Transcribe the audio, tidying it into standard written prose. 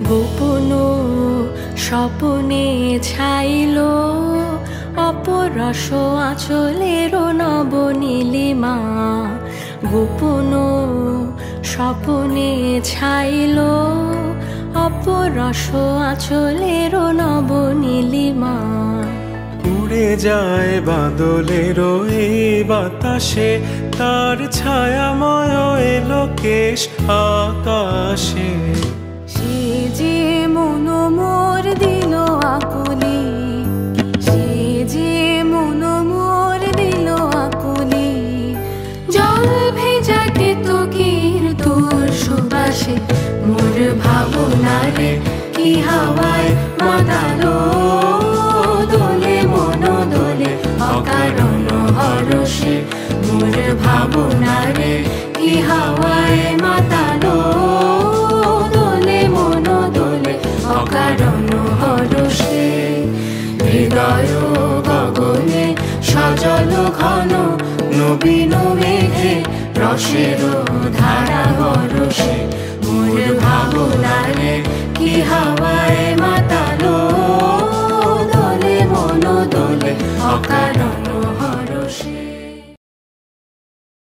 গোপন স্বপনে ছাইল অপরস আঁচলের নবনীলিমা। গোপন স্বপনে ছাইল অপরস আঁচলের নবনীলিমা। উড়ে যায় বাদলের এই বাতাসে, তার ছায়াময় এলো কেশ আকাশে। সে যে মন মোর দিল আকুলি, সে যে মন মোর দিল আকুলি। জল ভেজা কেতকীর তোর সুবাসে মোর ভাবনারে কি হাওয়ায় মাতালো। দোলে মন দোলে অকারণ হরষে মোর ভাবনারে কি হাওয়ায় মাতালো। দোলে মন দোলে অকারণ হরষে। হৃদয় গগনে সজল ঘন নবীন মেঘে রসের ধারা বরষে মোর ভাবনারে কি হাওয়ায়